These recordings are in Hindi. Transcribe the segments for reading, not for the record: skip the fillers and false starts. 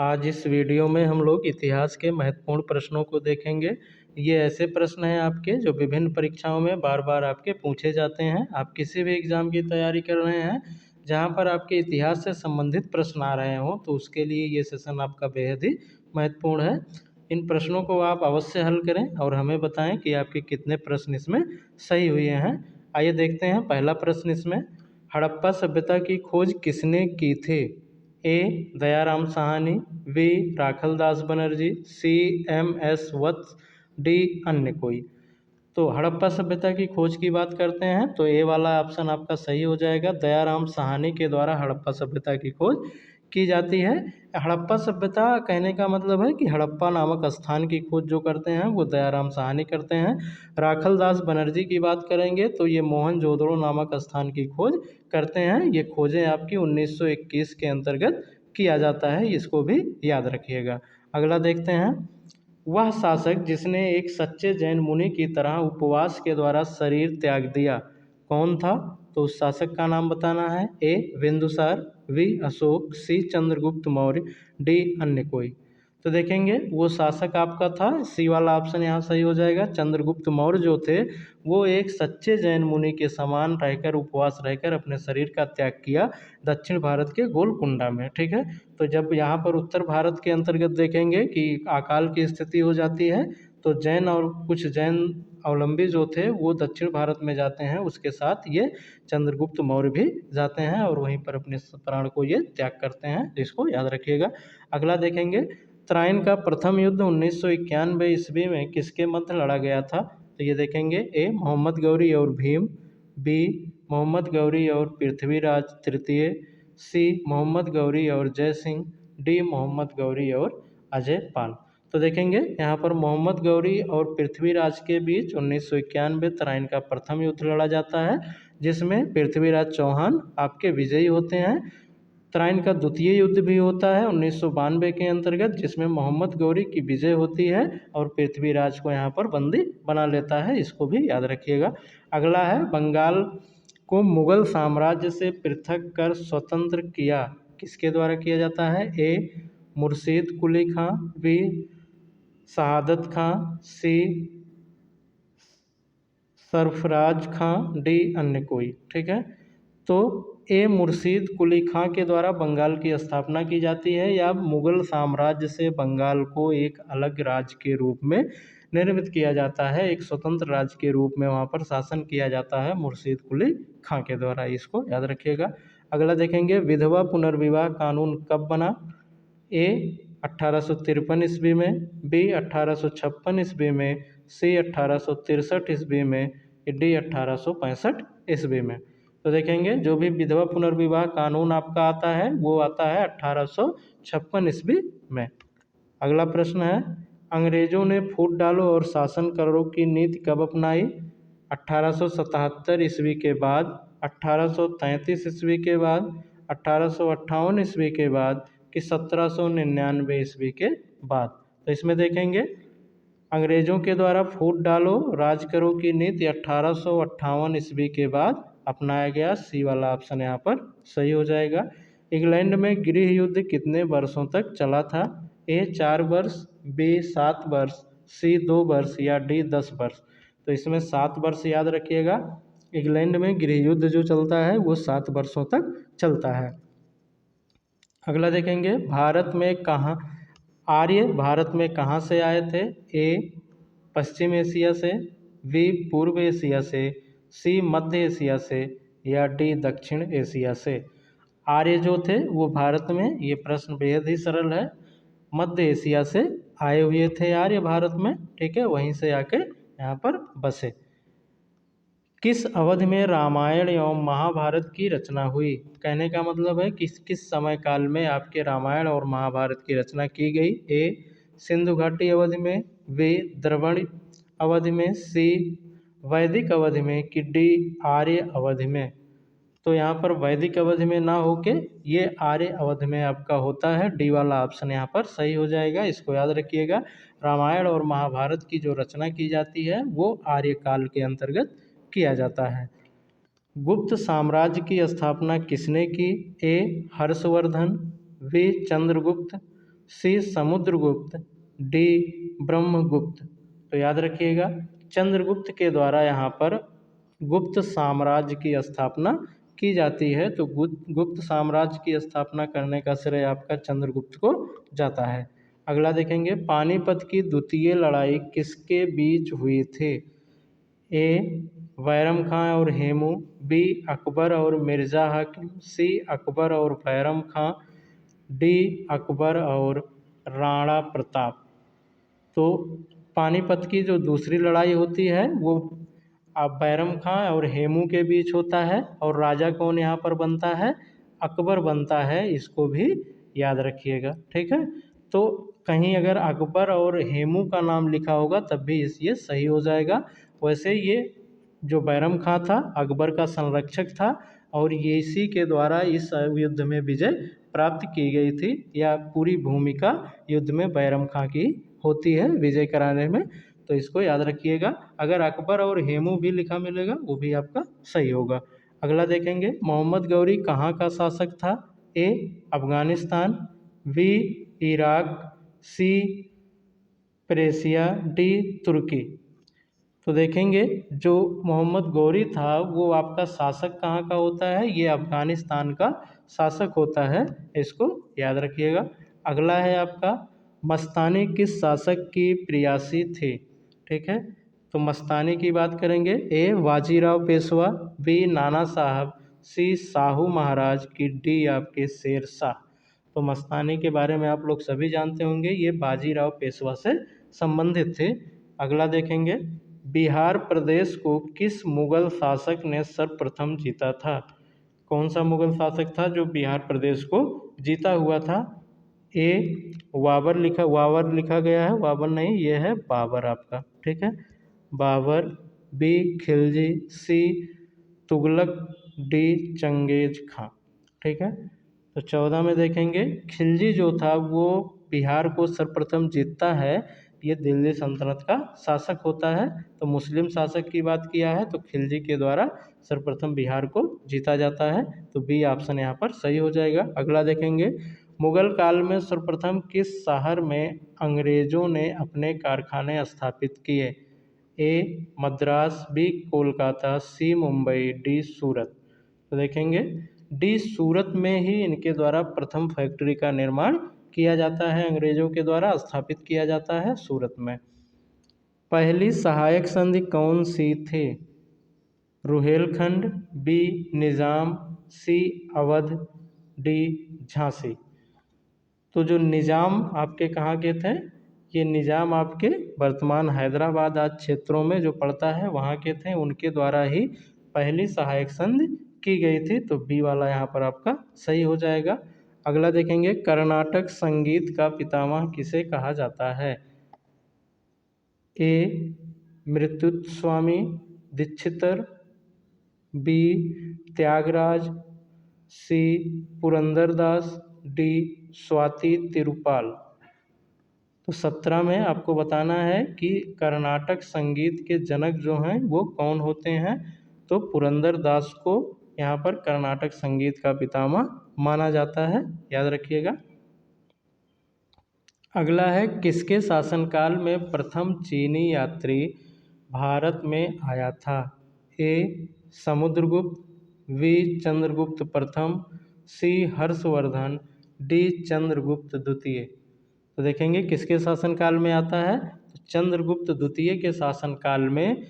आज इस वीडियो में हम लोग इतिहास के महत्वपूर्ण प्रश्नों को देखेंगे। ये ऐसे प्रश्न हैं आपके जो विभिन्न परीक्षाओं में बार बार आपके पूछे जाते हैं। आप किसी भी एग्ज़ाम की तैयारी कर रहे हैं जहाँ पर आपके इतिहास से संबंधित प्रश्न आ रहे हों, तो उसके लिए ये सेशन आपका बेहद ही महत्वपूर्ण है। इन प्रश्नों को आप अवश्य हल करें और हमें बताएं कि आपके कितने प्रश्न इसमें सही हुए हैं। आइए देखते हैं पहला प्रश्न इसमें। हड़प्पा सभ्यता की खोज किसने की थी? ए दयाराम साहनी, बी राखलदास बनर्जी, सी एम.एस. वत्स, डी अन्य कोई। तो हड़प्पा सभ्यता की खोज की बात करते हैं तो ए वाला ऑप्शन आपका सही हो जाएगा। दयाराम साहनी के द्वारा हड़प्पा सभ्यता की खोज की जाती है। हड़प्पा सभ्यता कहने का मतलब है कि हड़प्पा नामक स्थान की खोज जो करते हैं वो दयाराम साहनी करते हैं। राखलदास बनर्जी की बात करेंगे तो ये मोहनजोदड़ो नामक स्थान की खोज करते हैं। ये खोजें आपकी 1921 के अंतर्गत किया जाता है, इसको भी याद रखिएगा। अगला देखते हैं। वह शासक जिसने एक सच्चे जैन मुनि की तरह उपवास के द्वारा शरीर त्याग दिया कौन था? तो उस शासक का नाम बताना है। ए बिंदुसार, बी अशोक, सी चंद्रगुप्त मौर्य, डी अन्य कोई। तो देखेंगे वो शासक आपका था, सी वाला ऑप्शन यहाँ सही हो जाएगा। चंद्रगुप्त मौर्य जो थे वो एक सच्चे जैन मुनि के समान रहकर उपवास रहकर अपने शरीर का त्याग किया दक्षिण भारत के गोलकुंडा में। ठीक है, तो जब यहाँ पर उत्तर भारत के अंतर्गत देखेंगे कि अकाल की स्थिति हो जाती है तो जैन और कुछ जैन अवलंबी जो थे वो दक्षिण भारत में जाते हैं, उसके साथ ये चंद्रगुप्त मौर्य भी जाते हैं और वहीं पर अपने प्राण को ये त्याग करते हैं, इसको याद रखिएगा। अगला देखेंगे। तराइन का प्रथम युद्ध 1991 ईस्वी में किसके मध्य लड़ा गया था? तो ये देखेंगे। ए मोहम्मद गौरी और भीम, बी मोहम्मद गौरी और पृथ्वीराज तृतीय, सी मोहम्मद गौरी और जय सिंह, डी मोहम्मद गौरी और अजय पाल। तो देखेंगे यहाँ पर मोहम्मद गौरी और पृथ्वीराज के बीच 1991 तराइन का प्रथम युद्ध लड़ा जाता है, जिसमें पृथ्वीराज चौहान आपके विजयी होते हैं। तराइन का द्वितीय युद्ध भी होता है 1992 के अंतर्गत, जिसमें मोहम्मद गौरी की विजय होती है और पृथ्वीराज को यहाँ पर बंदी बना लेता है, इसको भी याद रखिएगा। अगला है। बंगाल को मुगल साम्राज्य से पृथक कर स्वतंत्र किया किसके द्वारा किया जाता है? ए मुर्शीद कुली खां, बी शहादत खां, सी सरफराज खां, डी अन्य कोई। ठीक है, तो ए मुर्शीद कुली खां के द्वारा बंगाल की स्थापना की जाती है या मुगल साम्राज्य से बंगाल को एक अलग राज्य के रूप में निर्मित किया जाता है, एक स्वतंत्र राज्य के रूप में वहाँ पर शासन किया जाता है मुर्शीद कुली खां के द्वारा, इसको याद रखिएगा। अगला देखेंगे। विधवा पुनर्विवाह कानून कब बना? ए 1853 ईस्वी में, बी 1856 ईस्वी में, सी 1863 ईस्वी में, डी 1865 ईस्वी में। तो देखेंगे जो भी विधवा पुनर्विवाह कानून आपका आता है वो आता है 1856 ईस्वी में। अगला प्रश्न है। अंग्रेजों ने फूट डालो और शासन करो की नीति कब अपनाई? 1877 ईस्वी के बाद, 1833 ईस्वी के बाद, 1858 ईस्वी के बाद कि 1799 ईस्वी के बाद। तो इसमें देखेंगे अंग्रेजों के द्वारा फूट डालो राज करो की नीति 1858 ईस्वी के बाद अपनाया गया, सी वाला ऑप्शन यहाँ पर सही हो जाएगा। इंग्लैंड में गृह युद्ध कितने वर्षों तक चला था? ए 4 वर्ष, बी 7 वर्ष, सी 2 वर्ष या डी 10 वर्ष। तो इसमें 7 वर्ष याद रखिएगा। इंग्लैंड में गृह युद्ध जो चलता है वो 7 वर्षों तक चलता है। अगला देखेंगे। आर्य भारत में कहाँ से आए थे? ए पश्चिम एशिया से, बी पूर्व एशिया से, सी मध्य एशिया से या डी दक्षिण एशिया से। आर्य जो थे वो भारत में, ये प्रश्न बेहद ही सरल है, मध्य एशिया से आए हुए थे आर्य भारत में। ठीक है, वहीं से आके यहाँ पर बसे। किस अवधि में रामायण एवं महाभारत की रचना हुई? कहने का मतलब है किस समय काल में आपके रामायण और महाभारत की रचना की गई? ए सिंधु घाटी अवधि में, बी द्रविड़ अवधि में, सी वैदिक अवधि में कि डी आर्य अवधि में। तो यहाँ पर वैदिक अवधि में ना होके ये आर्य अवधि में आपका होता है, डी वाला ऑप्शन यहाँ पर सही हो जाएगा, इसको याद रखिएगा। रामायण और महाभारत की जो रचना की जाती है वो आर्य काल के अंतर्गत किया जाता है। गुप्त साम्राज्य की स्थापना किसने की? ए हर्षवर्धन, बी चंद्रगुप्त, सी समुद्रगुप्त, डी ब्रह्मगुप्त। तो याद रखिएगा चंद्रगुप्त के द्वारा यहाँ पर गुप्त साम्राज्य की स्थापना की जाती है। तो गुप्त साम्राज्य की स्थापना करने का श्रेय आपका चंद्रगुप्त को जाता है। अगला देखेंगे पानीपत की द्वितीय लड़ाई किसके बीच हुई थी? ए बैरम खां और हेमू, बी अकबर और मिर्ज़ा हाकिम, सी अकबर और बैरम खां, डी अकबर और राणा प्रताप। तो पानीपत की जो दूसरी लड़ाई होती है वो बैरम खां और हेमू के बीच होता है और राजा कौन यहाँ पर बनता है? अकबर बनता है। इसको भी याद रखिएगा, ठीक है। तो कहीं अगर अकबर और हेमू का नाम लिखा होगा तब भी ये सही हो जाएगा। वैसे ये जो बैरम खां था अकबर का संरक्षक था और ये इसी के द्वारा इस युद्ध में विजय प्राप्त की गई थी, या पूरी भूमिका युद्ध में बैरम खां की होती है विजय कराने में। तो इसको याद रखिएगा। अगर अकबर और हेमू भी लिखा मिलेगा वो भी आपका सही होगा। अगला देखेंगे मोहम्मद गौरी कहाँ का शासक था? ए अफगानिस्तान, बी इराक, सी पेर्शिया, डी तुर्की। तो देखेंगे जो मोहम्मद गौरी था वो आपका शासक कहाँ का होता है? ये अफगानिस्तान का शासक होता है, इसको याद रखिएगा। अगला है आपका मस्तानी किस शासक की प्रियासी थी? ठीक है, तो मस्तानी की बात करेंगे। ए बाजीराव पेशवा, बी नाना साहब, सी शाहू महाराज की, डी आपके शेर शाह। तो मस्तानी के बारे में आप लोग सभी जानते होंगे, ये बाजीराव पेशवा से संबंधित थे। अगला देखेंगे बिहार प्रदेश को किस मुगल शासक ने सर्वप्रथम जीता था? कौन सा मुगल शासक था जो बिहार प्रदेश को जीता हुआ था? ए वाबर लिखा गया है, वाबर नहीं, ये है बाबर आपका, ठीक है, बाबर। बी खिलजी, सी तुगलक, डी चंगेज खां। ठीक है, तो 14 में देखेंगे खिलजी जो था वो बिहार को सर्वप्रथम जीतता है। ये दिल्ली सल्तनत का शासक होता है। तो मुस्लिम शासक की बात किया है तो खिलजी के द्वारा सर्वप्रथम बिहार को जीता जाता है। तो बी ऑप्शन यहाँ पर सही हो जाएगा। अगला देखेंगे मुगल काल में सर्वप्रथम किस शहर में अंग्रेजों ने अपने कारखाने स्थापित किए? ए मद्रास, बी कोलकाता, सी मुंबई, डी सूरत। तो देखेंगे डी सूरत में ही इनके द्वारा प्रथम फैक्ट्री का निर्माण किया जाता है, अंग्रेजों के द्वारा स्थापित किया जाता है सूरत में। पहली सहायक संधि कौन सी थी? रुहेलखंड, बी निज़ाम, सी अवध, डी झांसी। तो जो निज़ाम आपके कहाँ के थे? ये निज़ाम आपके वर्तमान हैदराबाद आदि क्षेत्रों में जो पड़ता है वहाँ के थे, उनके द्वारा ही पहली सहायक संधि की गई थी। तो बी वाला यहाँ पर आपका सही हो जाएगा। अगला देखेंगे कर्नाटक संगीत का पितामह किसे कहा जाता है? ए मृत्युस्वामी दीक्षितर, बी त्यागराज, सी पुरंदरदास, डी स्वाति तिरुपाल। तो 17 में आपको बताना है कि कर्नाटक संगीत के जनक जो हैं वो कौन होते हैं। तो पुरंदरदास को यहाँ पर कर्नाटक संगीत का पितामह माना जाता है, याद रखिएगा। अगला है किसके शासनकाल में प्रथम चीनी यात्री भारत में आया था? ए समुद्रगुप्त, बी चंद्रगुप्त प्रथम, सी हर्षवर्धन, डी चंद्रगुप्त द्वितीय। तो देखेंगे किसके शासनकाल में आता है? तो चंद्रगुप्त द्वितीय के शासनकाल में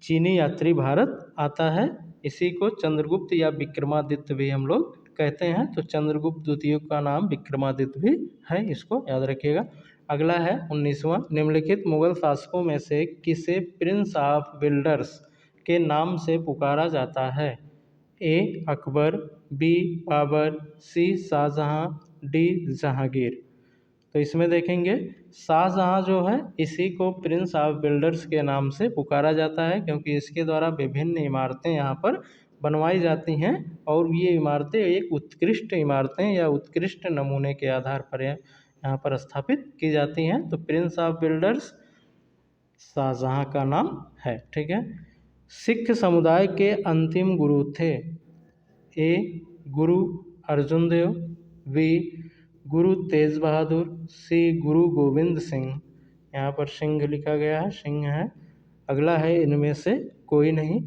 चीनी यात्री भारत आता है। इसी को चंद्रगुप्त या विक्रमादित्य भी हम लोग कहते हैं। तो चंद्रगुप्त द्वितीय का नाम विक्रमादित्य भी है, इसको याद रखिएगा। अगला है 19वां निम्नलिखित मुगल शासकों में से किसे प्रिंस ऑफ बिल्डर्स के नाम से पुकारा जाता है? ए अकबर, बी बाबर, सी शाहजहां, डी जहांगीर। तो इसमें देखेंगे शाहजहां जो है इसी को प्रिंस ऑफ बिल्डर्स के नाम से पुकारा जाता है, क्योंकि इसके द्वारा विभिन्न इमारतें यहाँ पर बनवाई जाती हैं और ये इमारतें एक उत्कृष्ट इमारतें या उत्कृष्ट नमूने के आधार पर यहाँ पर स्थापित की जाती हैं। तो प्रिंस ऑफ बिल्डर्स शाहजहां का नाम है, ठीक है। सिख समुदाय के अंतिम गुरु थे? ए गुरु अर्जुन देव, बी गुरु तेज बहादुर, सी गुरु गोविंद सिंह, यहाँ पर सिंह लिखा गया है, सिंह है। अगला है इनमें से कोई नहीं,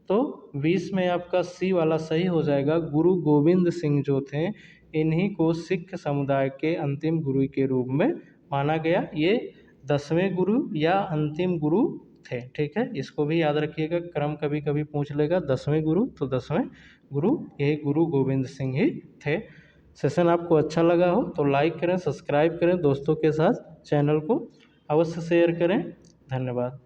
तो 20 में आपका सी वाला सही हो जाएगा। गुरु गोविंद सिंह जो थे, इन्हीं को सिख समुदाय के अंतिम गुरु के रूप में माना गया। ये 10वें गुरु या अंतिम गुरु थे, ठीक है। इसको भी याद रखिएगा, क्रम कभी कभी पूछ लेगा 10वें गुरु, तो 10वें गुरु यही गुरु गोविंद सिंह ही थे। सेशन आपको अच्छा लगा हो तो लाइक करें, सब्सक्राइब करें, दोस्तों के साथ चैनल को अवश्य शेयर करें। धन्यवाद।